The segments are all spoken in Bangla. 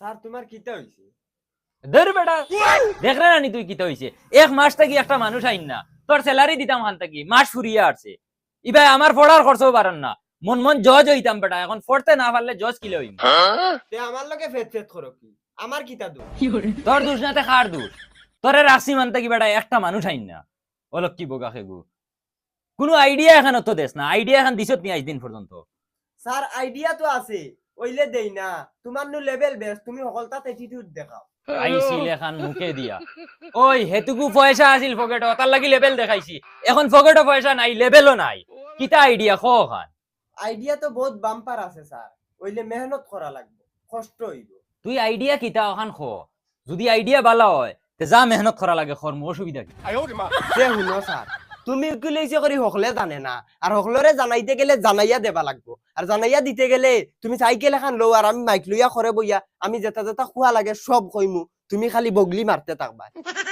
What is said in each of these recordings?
স্যার তোমার কিটা হইছে? ধর বেটা দেখ রে নানি তুই কিতা হইছে এক মাস থাকি একটা মানুষ আইন না তোর স্যালারি দিতাম হান থাকি মাস ফুরিয়ে আসছে ইবাই আমার পড়ার খরচও পারেন না মন মন জজ হইতাম বেটা এখন পড়তে না পারলে জজ কিলে হইম তে আমার লগে ফেট ফেট করো কি? আমার কিটা দোষ? তোর দোষ নাতে খার দোষ তোরে রাখছি মান থাকি বেটা একটা মানুষ আইন না অলক কি বোকা খেগু কোনো আইডিয়া এখন তো দেশ না আইডিয়া এখন দিছত নি আজ দিন পর্যন্ত স্যার আইডিয়া তো আছে ওইলে দেই না তোমার নু লেভেল বেস তুমি সকলতা অ্যাটিটিউড দেখাও আইছিল এখন মুখে দিয়া ওই হেতুকু পয়সা আছিল পকেটে তার লাগি লেভেল দেখাইছি এখন পকেটে পয়সা নাই লেভেলও নাই কিতা আইডিয়া খো খান আইডিয়া তো বহুত বাম্পার আছে স্যার ওইলে মেহনত করা লাগবে কষ্ট হইব তুই আইডিয়া কিতা ওখান খো যদি আইডিয়া ভালো হয় তে যা মেহনত করা লাগে খর অসুবিধা কি তে শুনো স্যার তুমি উকিল হইছে করি সকলে জানে না আর সকলরে জানাইতে গেলে জানাইয়া দেবা লাগবো আর জানাইয়া দিতে গেলে তুমি সাইকেল এখন লও আর আমি মাইক লইয়া করে বইয়া আমি যেটা যেটা খোয়া লাগে সব কইমু তুমি খালি বগলি মারতে থাকবা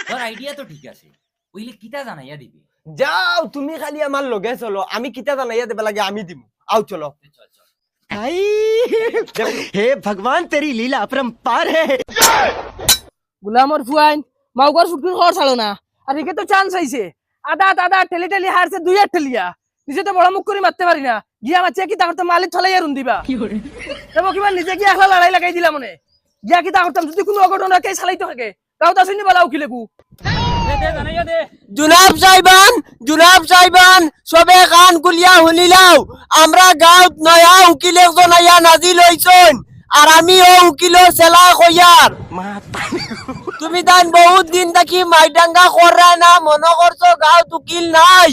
তোর আইডিয়া তো ঠিক আছে ওইলে কিতা জানাইয়া দিবি যাও তুমি খালি আমার লগে চলো আমি কিতা জানাইয়া দেবা লাগে আমি দিমু আও চলো চল চল हे भगवान तेरी लीला अपरंपार है। গুলামর ফুয়াইন মাউগর ফুটকুর খর ছাড়ো না আর একে তো চান্স আইছে আদা আদা ঠেলি ঠেলি হারছে দুই এক ঠেলিয়া নিজে তো বড় মুখ করে মারতে পারি না গিয়া মারছে কি তাহলে মালিক ঠলাইয়া রুন দিবা দেবো কিবা নিজে গিয়া একলা লড়াই লাগাই দিলা মনে গিয়া কি তাহলে যদি কোনো অঘটন রাখে চালাইতে থাকে তাও তা শুনি বলা উকিলে কু দে দে জানাইয়া দে জুনাব সাইবান সবে কান কুলিয়া শুনিলাও আমরা গাঁৱত নয়া উকিল একজন আইয়া নাজিল হইছন আর আমি ও উকিল সেলা কইয়ার তুমি তাই বহুত দিন থাকি মাইডাঙ্গা করা না মনে করছো গাঁৱত উকিল নাই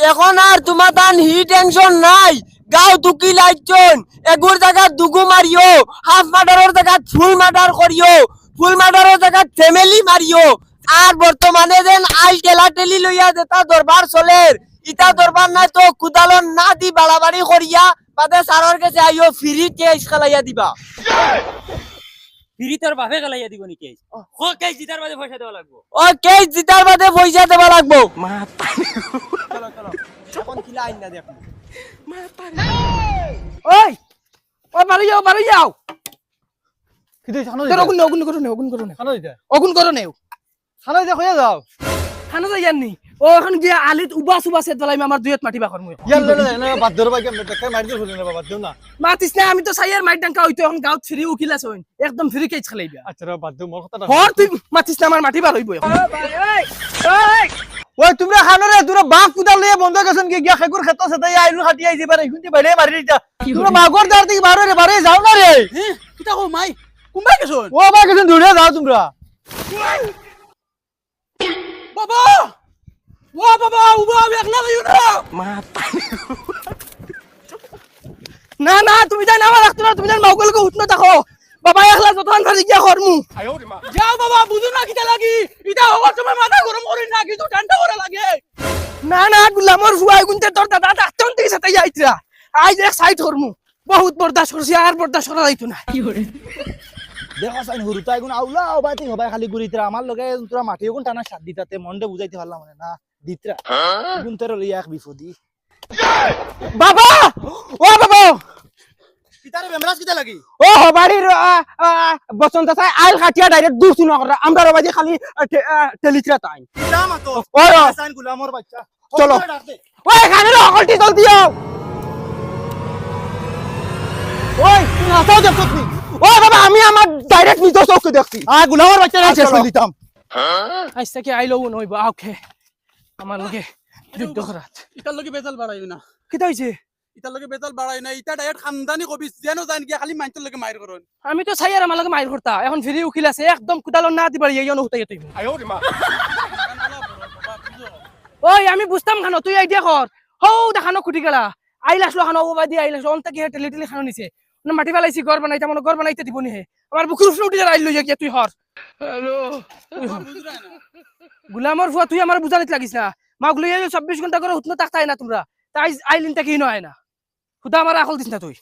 এখন আর তোমার তান হি টেনশন নাই গাঁৱত উকিল আইছন এগুর জায়গা দুগু মারিও হাফ মার্ডারের জায়গা ফুল মার্ডার করিও ফুল মার্ডারের জায়গা ফ্যামিলি মারিও আর বর্তমানে যেন আইল টেলা টেলি লইয়া যেটা দরবার চলের ইটা দরবার নাই তো কুদালন না দি বাড়াবাড়ি করিয়া বাদে সারর কাছে আইও ফ্রি কেস খেলাইয়া দিবা ফিরি তোর বাপে গলাইয়া দিব নি কেস ও কেস জিতার বাদে পয়সা দেওয়া লাগবো ও কেস জিতার বাদে পয়সা দেবা লাগবো চলো চলো এখন কিলা আইন না দেখো ওই ও বাড়ি যাও কিন্তু জানো তোর অগুন করো নে জানো এটা অগুন করো নে জানো এটা কইয়া যাও খানা যাই জাননি ও এখন গিয়া আলিত উবা সুবা সেট দলাই আমার দুইত মাটিবা করমু ইয়ার ললে না বাদ ধর ভাই কেমনে দেখাই মারি দিও না বাদ দিও না মাতিস না আমি তো সাইয়ার মাইট ডাঙ্কা হইতো এখন গাঁত ফ্রি উকিল আছে একদম ফ্রি কেস খেলাইবা আচ্ছা রে বাদ দিও মোর কথাটা হর তুই মাতিস না আমার মাটি বার হইব এখন ওই তোমরা খানরে তোরা বাপ কুদাল লয়ে বন্ধ গেছন কি গিয়া খেকুর খেত সেটাই আইলু খাটি আইছে পারে শুনতে বাইরে মারি দিতা তোরা মাগর দার থেকে বারে যাও না রে কিটা কো মাই কুম্বাই গেছন ও বা গেছন দৌড়ে যাও তোমরা বাবা ও বাবা উবা একলা যাইও না না তুমি যাই না রাখতো না তুমি যাই মাউগলকে উঠনো দেখো বাবা একলা যতন ধরে গিয়া করমু যাও বাবা বুঝু না কিটা লাগি ইটা হওয়ার সময় মাথা গরম করি না কিছু ঠান্ডা করা লাগে না গুলামর ফুয়াই গুনতে তোর দাদা ডাক্তার থেকে সাথে যাইতরা আজ এক সাইড করমু বহুত বরদাস্ত করছি আর বরদাস্ত করা যাইতো না দেখো সাইন হুরুতা এগুন আউলা বাতি হবাই খালি গুরিতরা আমার লগে তোরা মাটি এগুন টানা সাত দিতাতে মনডে বুঝাইতে পারলাম মানে না দিতরা এগুন তোর লইয়া এক বিপদি বাবা ও বাবা কিতারে বেমরাজ কিতা লাগি ও হবাড়ির বসন্ত চাই আইল খাটিয়া ডাইরেক্ট দূর শুনা করে আমরা রবাজি খালি টেলিচরা তাই নাম তো ও সাইন গুলামর বাচ্চা চলো ওই খানে অকলটি জলদি আও ওই তুই আসাও দেখছ তুই ও বাবা আমি আমার ডাইরেক্ট নিজে চোখে দেখছি গুলামর বাচ্চা না শেষ দিতাম আচ্ছা কি আইলো নইব ওকে আমার লগে যুদ্ধ করাত ইটার লগে বেজাল বাড়াই না কি হইছে ইটার লগে বেজাল বাড়াই না ইটা ডাইরেক্ট খানদানি কবি যেন জান গিয়া খালি মাইন্টের লগে মাইর করন আমি তো চাই আর আমার লগে মাইর করতা এখন ফ্রি উকিল আছে একদম কুদালন না দিবার ইয়ন হতাই তুই ওই আমি বুঝতাম খানো তুই আইডিয়া কর হও দেখানো খুঁটি গেলা আইল আসলো খানো ও বাদি আইল আসলো অন্তা কি টেলি টেলি খানো নিছে না মাটি ফেলাইছি ঘর বানাইতে মনে ঘর বানাইতে দিব নি হে আমার বুকুর উপরে উঠে আইল লইয়া গিয়া তুই হর হ্যালো গুলামর ফুয়া তুই আমার বুঝানিত লাগিস না মা গুলো 24 ঘন্টা করে উঠনো তাকতাই না তোমরা তাই আইলিনটা কি নয় না খুদা আমার আকল দিস না তুই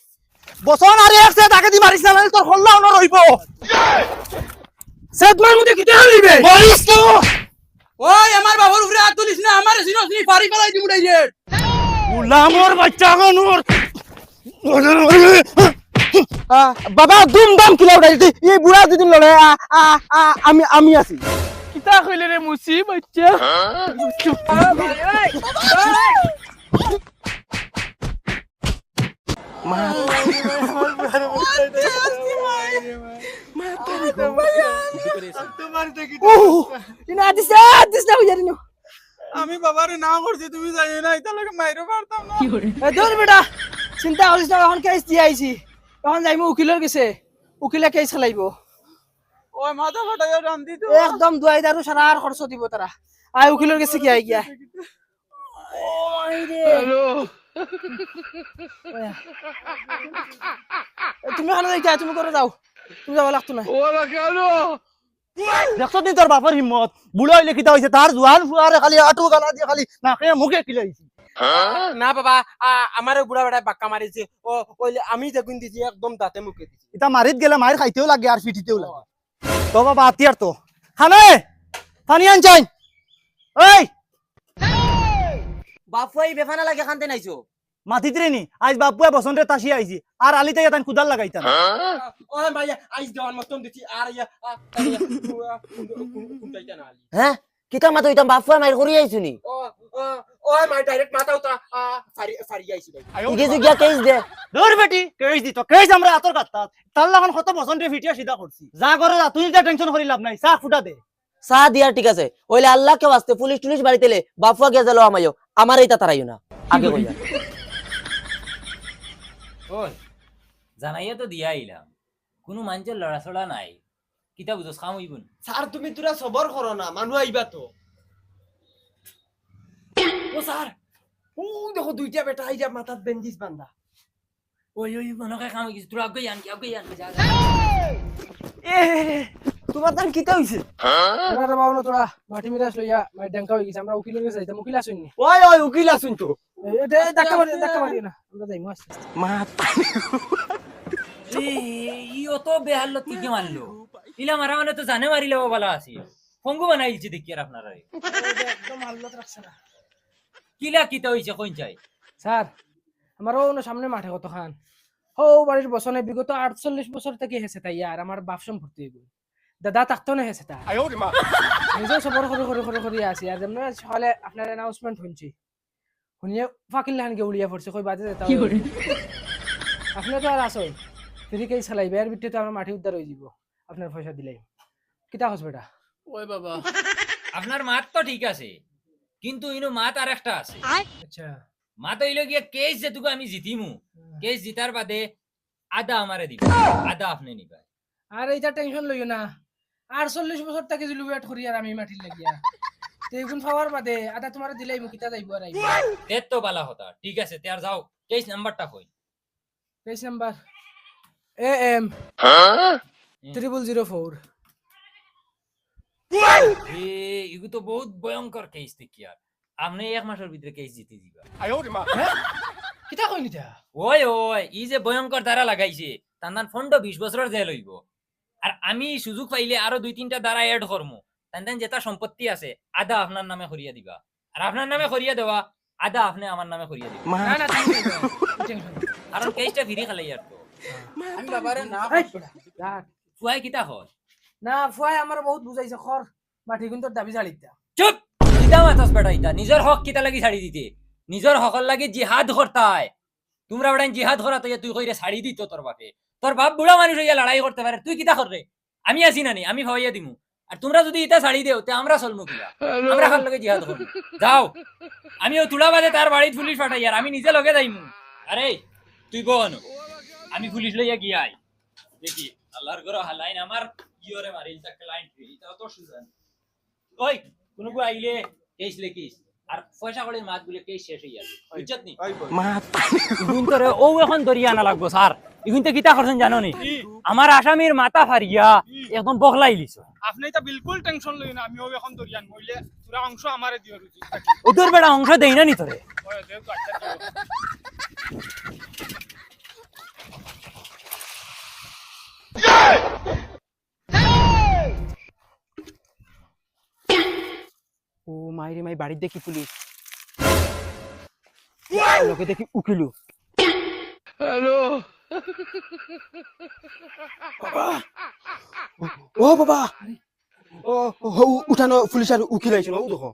বসন আরে একসে তাকে দি মারিস না তোর হল্লা না রইবো সেদমার মধ্যে কিতে হইবে মারিস তো ওই আমার বাবার উপরে হাত তুলিস না আমার সিনস নি ফারি ফেলাই দি উড়াইছে গুলামর বাচ্চা গনুর বাবা দুমদাম কিলা উঠাইছে এই বুড়া যদি লড়ে আমি আছি কিতা কইলে রে মুসি বাচ্চা আমি বাবারে না করছি তুমি জানি না এটা লোকে মাইরো পারতাম না দূর বেটা চিন্তা করিস না এখন কেস দিয়ে আইছি এখন যাইমু উকিলের গেছে উকিলে কেস চালাইব ওই মাথা ফাটাইয়া রান্ধি তো একদম দুয়াই দারু সারা আর খরচ দিব তারা আই উকিলের গেছে কি আই গিয়া তুমি খানা যাইতা তুমি করে যাও তুমি যাওয়া লাগতো না দেখছ নি তোর বাপর হিম্মত বুড়ো হইলে কিতা হইছে তার জোয়ান ফুয়ারে খালি আটু গালা দিয়ে খালি নাকে মুখে কিলাইছি না বাবা আমারও বুড়া বেড়ায় বাক্কা মারিছে ও ওইলে আমি দেখুন দিছি একদম দাঁতে মুখে দিছি এটা মারিত গেলে মায়ের খাইতেও লাগে আর পিটিতেও লাগে তো বাবা আতিয়ার তো খানে পানি আন চাই ওই বাপুয়াই বেফানা লাগে খানতে নাইছো মাতিতরে নি আজ বাপুয়া বসন্তে তাসি আইছি আর আলিতে তান কুদাল লাগাইতাম ওই ভাইয়া আইস দেওয়ার মতন দিছি আর ইয়া কুন্টাইতা না আলি হ্যাঁ কিতা মাতো ইতাম বাপুয়া মাইর করি আইছুনি ওই মাই ডাইরেক্ট মাথা উতা ফারি আইছি ভাই ইগে গিয়া কেস দে দূর বেটি কেস দিত কেস আমরা আতর কাটতা তার লাগান কত বসন্তে ফিটিয়া সিধা করছি যা করে যা তুই যা টেনশন করি লাভ নাই চা ফুটা দে চা দিয়ার ঠিক আছে ওইলে আল্লাহ কে বাস্তে পুলিশ টুলিশ বাড়িতেলে বাপুয়া গিয়া জালো আমায়ও আমার এইটা তারাইও না আগে কইয়া ওই জানাইয়া তো দিয়া আইলাম কোনো মানুষের লড়াছড়া নাই কিতা বুঝোস খাম হইবুন স্যার তুমি তোরা সবর করো না মানুষ আইবা তো ও স্যার ও দেখো দুইটা বেটা আইজা মাথাত বেন্ডিজ বান্ধা ওই ওই মনকে খাম হইছে তোরা আগে আন যা এ তোমার দান কিতা হইছে তোরা বাবু তোরা মাটি মিরাস লইয়া মাই ডেঙ্কা হই গেছে আমরা উকিলের গেছে যাইতাম উকিল আসুননি ওই ওই উকিল আসুন তো এটা ধাক্কা মারি না আমরা যাইমু আস্তে ই অত বেহাল্লত কি মারলো ইলা মারা মানে তো জানে মারিলে বালা আছে ফঙ্গু বানাইছি দেখি আর আপনারা একদম হালত রাখছ না কিলা কিতা হইছে কোন চাই স্যার আমারও সামনে মাঠে কত খান হো বাড়ির বসনে বিগত 48 বছর থেকে হেসে তাই আর আমার বাপ সম্পত্তি এগুলো দাদা থাকতো না হেসে তা নিজেও সবর করে আসি আর যেমন সকালে আপনার অ্যানাউন্সমেন্ট শুনছি শুনিয়ে ফাকিল লাহানকে উড়িয়া পড়ছে কই বাজে যেতে আপনি তো আর আসুন ফিরি কেই চালাইবে এর ভিতরে তো আমার মাটি উদ্ধার হয়ে যাব আপনার পয়সা দিলাই কিতা হস বেটা ওই বাবা আপনার মাত তো ঠিক আছে কিন্তু ইনো মাত আর একটা আছে আচ্ছা মাত হইলো গিয়া কেস যেটুকু আমি জিতিমু কেস জিতার বাদে আধা আমারে দিব আধা আপনি নিবা আর এইটা টেনশন লইও না 48 বছর থেকে যদি ওয়েট করি আর আমি মাটি লাগিয়া তেগুন পাওয়ার বাদে আধা তোমার দিলাই মুকিতা যাইব আর আইব তে তো বালা হতা ঠিক আছে তে আর যাও কেস নাম্বারটা কই পেজ নাম্বার AM 0004 এগু তো বহুত ভয়ঙ্কর কেস দেখি আর আপনি এক মাসের ভিতরে কেস জিতে দিবা কিতা কইনি তা ওই ওই ই যে ভয়ঙ্কর ধারা লাগাইছে তান্দান ফন্ড 20 বছরের জেল হইব আর আমি সুযোগ পাইলে আরো 2-3টা ধারা এড করমু তান্দান যেটা সম্পত্তি আছে আধা আপনার নামে করিয়া দিবা আর আপনার নামে করিয়া দেওয়া আধা আপনি আমার নামে করিয়া দিবা না না তুমি টেনশন কারণ কেসটা ফিরি খালাই আর তো আমি বাবারে না ফুয়াই কিতা হয় না ফুয়াই আমার বহুত বুঝাইছে খর মাটি কিন্তু দাবি জালিতা চুপ কিতা মাথাস বেটা ইতা নিজের হক কিতা লাগি ছাড়ি দিতে নিজের হকর লাগি জিহাদ করতায় তোমরা বেটা জিহাদ করা তো তুই কইরে ছাড়ি দিত তোর বাপে তোর বাপ বুড়া মানুষ হইয়া লড়াই করতে পারে তুই কিতা কররে আমি আছি না নি আমি ভাইয়া দিমু আর তোমরা যদি ইতা ছাড়ি দেও তে আমরা চলমু কিলা আমরা খাল লগে জিহাদ করব যাও আমিও তুলা বাদে তার বাড়ি পুলিশ পাঠাই আর আমি নিজে লগে যাইমু আরে তুই কোন আমি পুলিশ লইয়া গিয়াই দেখি আল্লাহর ঘর হালাইন আমার ইওরে মারিল তা ক্লায়েন্ট এটা তো সুজান ওই কোন কো আইলে কেস লেখিস আর পয়সা করে মাত গুলো কেস শেষ হই যাবে বুঝছত নি মাত ইগুন তোরে ও এখন দরিয়া না লাগবো স্যার ইগুন তো কিতা করছেন জানো নি আমার আসামির মাথা ফারিয়া একদম বখলাই লিছো আপনি এটা বিলকুল টেনশন লই না আমিও এখন দরিয়ান মইলে পুরা অংশ আমারে দিও রুজি ওদের বেড়া অংশ দেই না নি তোরে ওই দেব তো আচ্ছা ও মাইরে মাই বাড়ি দেখি পুলিশ লোকে দেখি উকিলু হ্যালো ও বাবা ও উঠানো পুলিশ আর উকিল আইছিল ও দেখো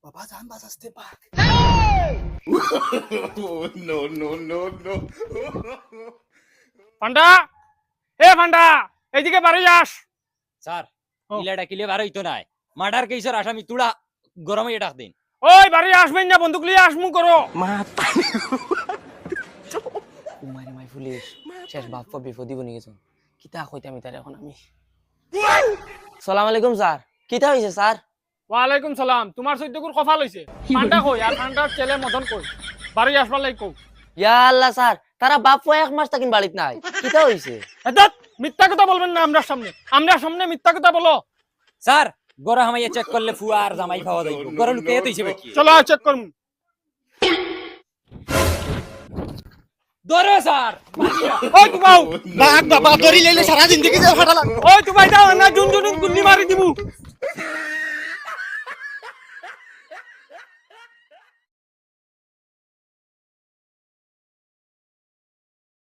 বাবা জান বাঁচাতে পাক ফান্ডা এ ফান্ডা এদিকে বাড়ি যাস স্যার ইলা ডাকিলে বার হইতো নাই মার্ডার কেসের আসামি তুড়া গরমে ডাক দিন ওই বাড়ি আসবেন না বন্দুক লিয়ে আসমু করো উমারে মাই পুলিশ শেষ বাপ্পা বিপদি বনি গেছে কিতা কইতাম তার এখন আমি সালাম আলাইকুম স্যার কিতা হইছে স্যার ওয়ালাইকুম সালাম তোমার সৈদ্যকুর কফাল হইছে ফান্ডা কই আর ফান্ডার ছেলে মদন কই বাড়ি আসবার লাগি কও ইয়া আল্লাহ স্যার তারা বাপ্পা এক মাস তাকিন বাড়িত নাই কিতা হইছে এদাত মিথ্যা কথা বলবেন না আমরা সামনে মিথ্যা কথা বলো স্যার গরা হামাইয়া চেক করলে ফুয়া আর জামাই খাওয়া যাইব গরা লুকে তো হিসেবে কি চলো চেক করুন ধরো স্যার ওই তুমাও বাঘ বাবা দড়ি লইলে সারা জিন্দগি যে ফাটা লাগ ওই তুমাই দাও না জুন জুন গুন্ডি মারি দিমু